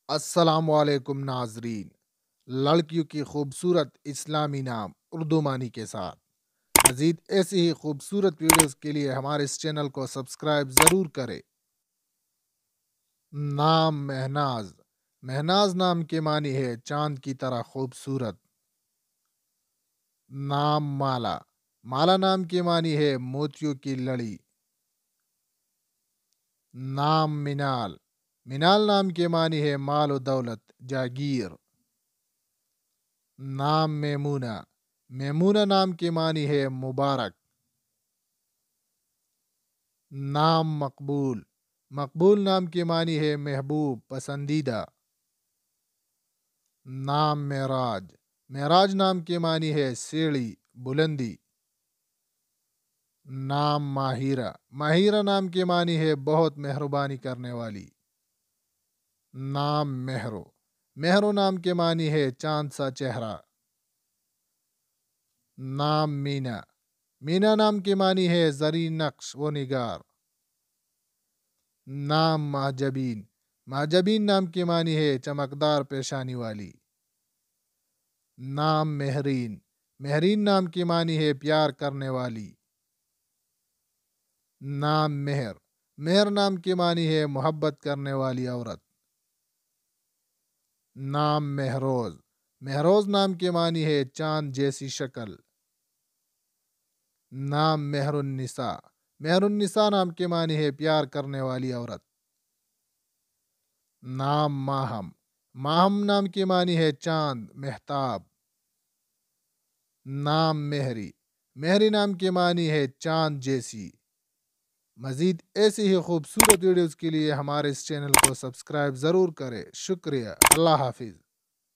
السلام علیکم ناظرین، لڑکیوں کی خوبصورت اسلامی نام اردو معنی کے ساتھ مزید ایسی ہی خوبصورت ویڈیوز کے لیے ہمارے اس چینل کو سبسکرائب ضرور کریں۔ نام مہناز۔ مہناز نام کے معنی ہے چاند کی طرح خوبصورت۔ نام مالا۔ مالا نام کے معنی ہے موتیوں کی لڑی۔ نام منال۔ منال نام کے معنی ہے مال و دولت، جاگیر۔ نام میمونہ۔ میمونہ نام کے معنی ہے مبارک۔ نام مقبول۔ مقبول نام کے معنی ہے محبوب، پسندیدہ۔ نام معراج۔ معراج نام کے معنی ہے سیڑھی، بلندی۔ نام ماہرہ۔ ماہرہ نام کے معنی ہے بہت مہربانی کرنے والی۔ نام مہرو۔ مہرو نام کے معنی ہے چاند سا چہرہ۔ نام مینا۔ مینا نام کے معنی ہے زرعی نقش و نگار۔ نام مہجبین۔ مہجبین نام کے معنی ہے چمکدار پیشانی والی۔ نام مہرین۔ مہرین نام کے معنی ہے پیار کرنے والی۔ نام مہر۔ مہر نام کے معنی ہے محبت کرنے والی عورت۔ نام مہروز۔ مہروز نام کے معنی ہے چاند جیسی شکل۔ نام مہر النساء۔ مہر النساء نام کے معنی ہے پیار کرنے والی عورت۔ نام ماہم۔ ماہم نام کے معنی ہے چاند، مہتاب۔ نام مہری۔ مہری نام کے معنی ہے چاند جیسی۔ مزید ایسی ہی خوبصورت ویڈیوز کے لیے ہمارے اس چینل کو سبسکرائب ضرور کریں۔ شکریہ۔ اللہ حافظ۔